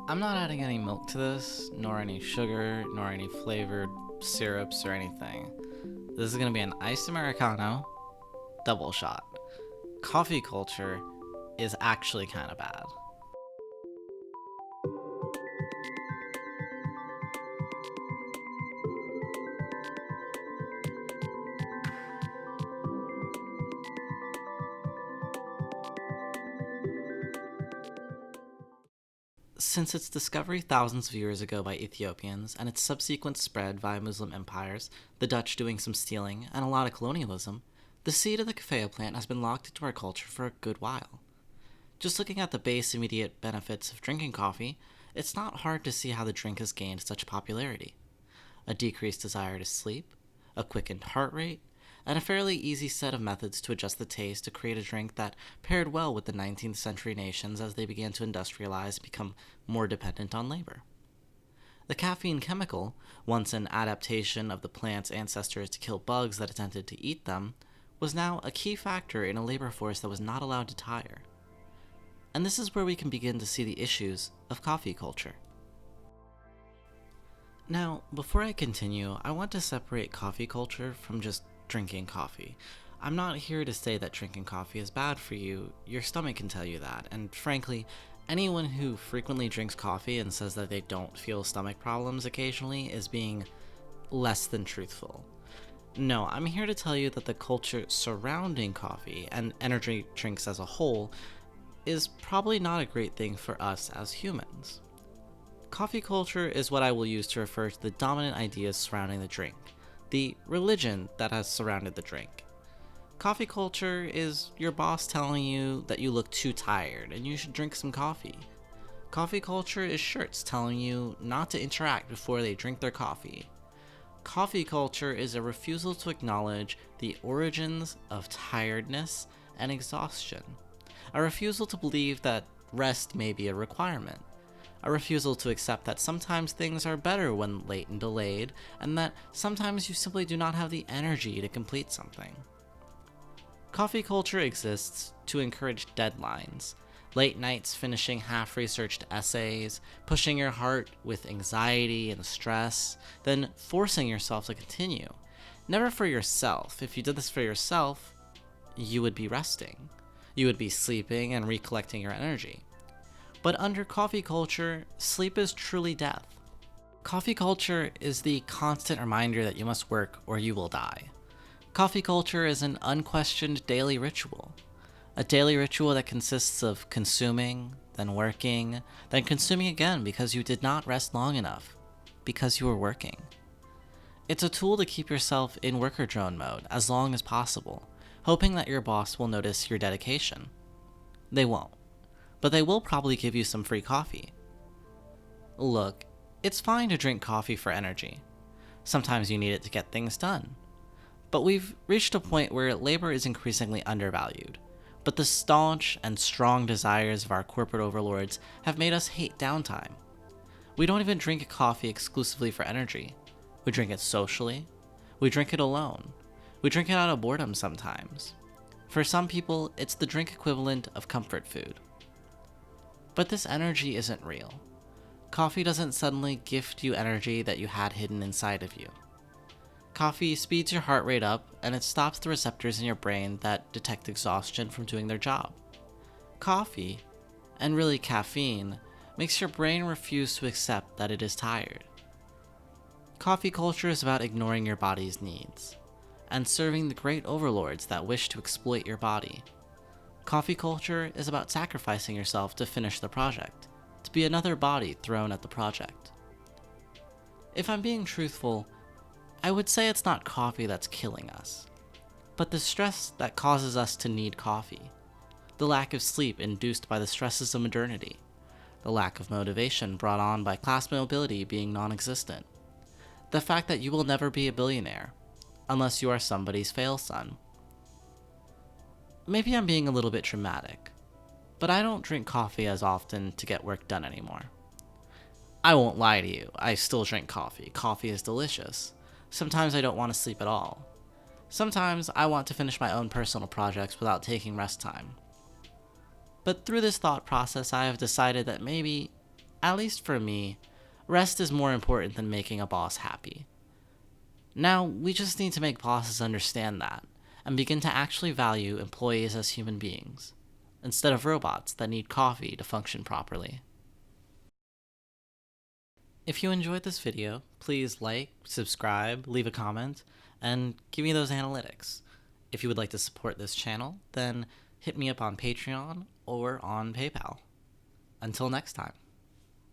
I'm not adding any milk to this, nor any sugar, nor any flavored syrups or anything. This is gonna be an iced Americano, double shot. Coffee culture is actually kind of bad. Since its discovery thousands of years ago by Ethiopians and its subsequent spread via Muslim empires, the Dutch doing some stealing, and a lot of colonialism, the seed of the cafea plant has been locked into our culture for a good while. Just looking at the base immediate benefits of drinking coffee, it's not hard to see how the drink has gained such popularity. A decreased desire to sleep, a quickened heart rate, and a fairly easy set of methods to adjust the taste to create a drink that paired well with the 19th century nations as they began to industrialize and become more dependent on labor. The caffeine chemical, once an adaptation of the plant's ancestors to kill bugs that attempted to eat them, was now a key factor in a labor force that was not allowed to tire. And this is where we can begin to see the issues of coffee culture. Now, before I continue, I want to separate coffee culture from just drinking coffee. I'm not here to say that drinking coffee is bad for you. Your stomach can tell you that, and frankly, anyone who frequently drinks coffee and says that they don't feel stomach problems occasionally is being less than truthful. No, I'm here to tell you that the culture surrounding coffee and energy drinks as a whole is probably not a great thing for us as humans. Coffee culture is what I will use to refer to the dominant ideas surrounding the drink, the religion that has surrounded the drink. Coffee culture is your boss telling you that you look too tired and you should drink some coffee. Coffee culture is shirts telling you not to interact before they drink their coffee. Coffee culture is a refusal to acknowledge the origins of tiredness and exhaustion. A refusal to believe that rest may be a requirement. A refusal to accept that sometimes things are better when late and delayed, and that sometimes you simply do not have the energy to complete something. Coffee culture exists to encourage deadlines, late nights finishing half-researched essays, pushing your heart with anxiety and stress, then forcing yourself to continue. Never for yourself. If you did this for yourself, you would be resting. You would be sleeping and recollecting your energy. But under coffee culture, sleep is truly death. Coffee culture is the constant reminder that you must work or you will die. Coffee culture is an unquestioned daily ritual. A daily ritual that consists of consuming, then working, then consuming again because you did not rest long enough, because you were working. It's a tool to keep yourself in worker drone mode as long as possible, hoping that your boss will notice your dedication. They won't. But they will probably give you some free coffee. Look, it's fine to drink coffee for energy. Sometimes you need it to get things done. But we've reached a point where labor is increasingly undervalued. But the staunch and strong desires of our corporate overlords have made us hate downtime. We don't even drink coffee exclusively for energy. We drink it socially. We drink it alone. We drink it out of boredom sometimes. For some people, it's the drink equivalent of comfort food. But this energy isn't real. Coffee doesn't suddenly gift you energy that you had hidden inside of you. Coffee speeds your heart rate up, and it stops the receptors in your brain that detect exhaustion from doing their job. Coffee, and really caffeine, makes your brain refuse to accept that it is tired. Coffee culture is about ignoring your body's needs, and serving the great overlords that wish to exploit your body. Coffee culture is about sacrificing yourself to finish the project, to be another body thrown at the project. If I'm being truthful, I would say it's not coffee that's killing us, but the stress that causes us to need coffee, the lack of sleep induced by the stresses of modernity, the lack of motivation brought on by class mobility being non-existent, the fact that you will never be a billionaire, unless you are somebody's fail son. Maybe I'm being a little bit dramatic, but I don't drink coffee as often to get work done anymore. I won't lie to you, I still drink coffee. Coffee is delicious. Sometimes I don't want to sleep at all. Sometimes I want to finish my own personal projects without taking rest time. But through this thought process, I have decided that maybe, at least for me, rest is more important than making a boss happy. Now, we just need to make bosses understand that, and begin to actually value employees as human beings, instead of robots that need coffee to function properly. If you enjoyed this video, please like, subscribe, leave a comment, and give me those analytics. If you would like to support this channel, then hit me up on Patreon or on PayPal. Until next time.